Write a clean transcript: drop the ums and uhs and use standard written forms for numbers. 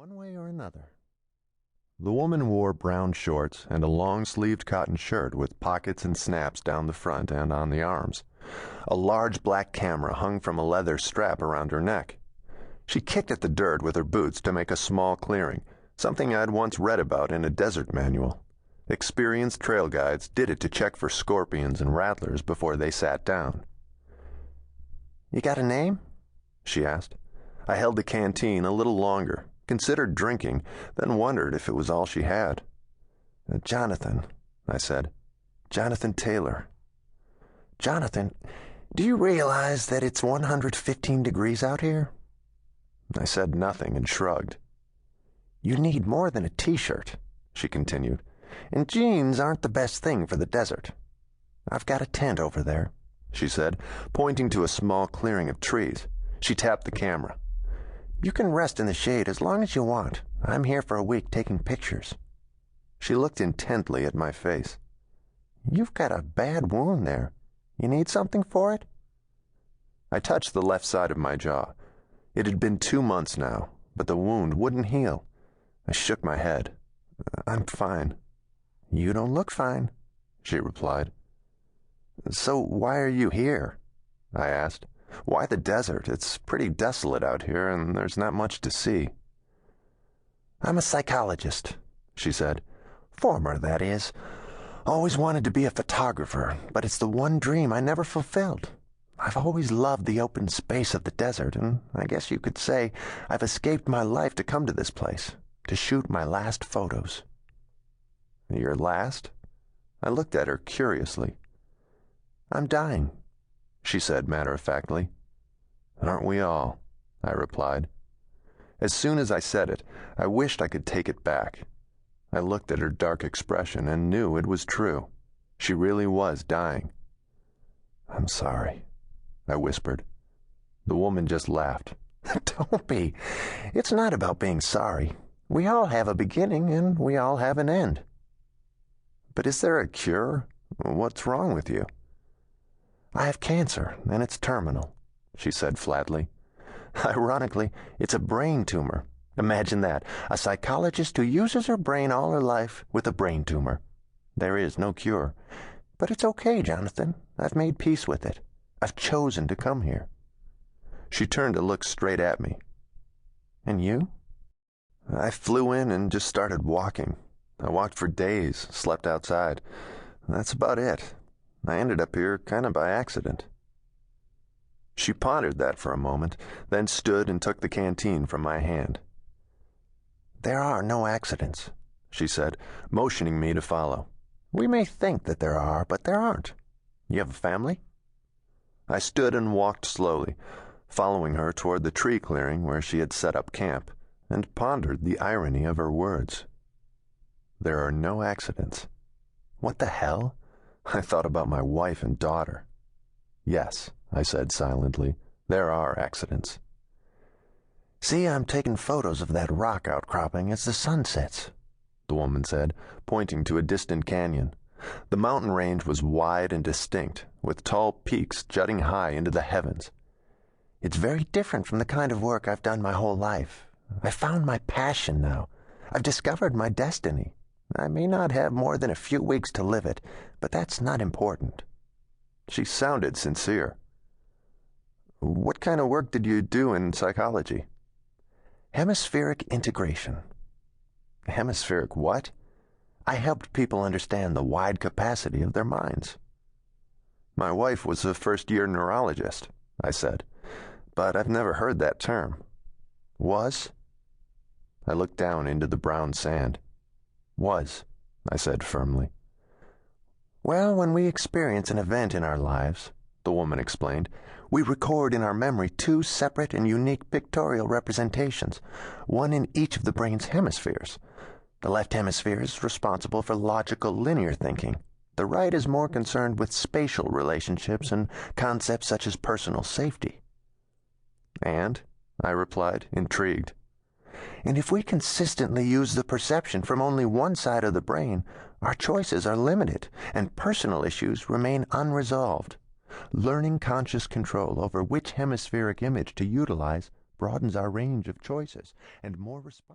one way or another. The woman wore brown shorts and a long-sleeved cotton shirt with pockets and snaps down the front and on the arms. A large black camera hung from a leather strap around her neck. She kicked at the dirt with her boots to make a small clearing, something I'd once read about in a desert manual. Experienced trail guides did it to check for scorpions and rattlers before they sat down. "You got a name?" she asked. I held the canteen a little longer, considered drinking, then wondered if it was all she had. "Jonathan," I said. "Jonathan Taylor." "Jonathan, do you realize that it's 115 degrees out here?" I said nothing and shrugged. "You need more than a t-shirt," she continued, "and jeans aren't the best thing for the desert. I've got a tent over there," she said, pointing to a small clearing of trees. She tapped the camera. "You can rest in the shade as long as you want. I'm here for a week taking pictures." She looked intently at my face. "You've got a bad wound there. You need something for it?" I touched the left side of my jaw. It had been 2 months now, but the wound wouldn't heal. I shook my head. "I'm fine." "You don't look fine," she replied. "So why are you here?" I asked. "Why the desert? It's pretty desolate out here, and there's not much to see." "I'm a psychologist," she said. "Former, that is. Always wanted to be a photographer, but it's the one dream I never fulfilled. I've always loved the open space of the desert, and I guess you could say I've escaped my life to come to this place, to shoot my last photos." "Your last?" I looked at her curiously. "I'm dying," she said matter-of-factly. "Aren't we all?" I replied. As soon as I said it, I wished I could take it back. I looked at her dark expression and knew it was true. She really was dying. "I'm sorry," I whispered. The woman just laughed. "Don't be. It's not about being sorry. We all have a beginning and we all have an end." "But is there a cure? What's wrong with you?" "I have cancer, and it's terminal," she said flatly. "Ironically, it's a brain tumor. Imagine that, a psychologist who uses her brain all her life with a brain tumor. There is no cure. But it's okay, Jonathan. I've made peace with it. I've chosen to come here." She turned to look straight at me. "And you?" "I flew in and just started walking. I walked for days, slept outside. That's about it. I ended up here kind of by accident." She pondered that for a moment, then stood and took the canteen from my hand. "There are no accidents," she said, motioning me to follow. "We may think that there are, but there aren't. You have a family?" I stood and walked slowly, following her toward the tree clearing where she had set up camp, and pondered the irony of her words. There are no accidents. What the hell? I thought about my wife and daughter. "Yes," I said silently, "there are accidents." "See, I'm taking photos of that rock outcropping as the sun sets," the woman said, pointing to a distant canyon. The mountain range was wide and distinct, with tall peaks jutting high into the heavens. "It's very different from the kind of work I've done my whole life. I've found my passion now. I've discovered my destiny. I may not have more than a few weeks to live it, but that's not important." She sounded sincere. "What kind of work did you do in psychology?" "Hemispheric integration." "Hemispheric what?" "I helped people understand the wide capacity of their minds." "My wife was a first-year neurologist," I said, "but I've never heard that term." "Was?" I looked down into the brown sand. "Was," I said firmly. "Well, when we experience an event in our lives," the woman explained, "we record in our memory 2 separate and unique pictorial representations, one in each of the brain's hemispheres. The left hemisphere is responsible for logical, linear thinking. The right is more concerned with spatial relationships and concepts such as personal safety." "And?" I replied, intrigued. "And if we consistently use the perception from only one side of the brain, our choices are limited and personal issues remain unresolved. Learning conscious control over which hemispheric image to utilize broadens our range of choices and more responsibility."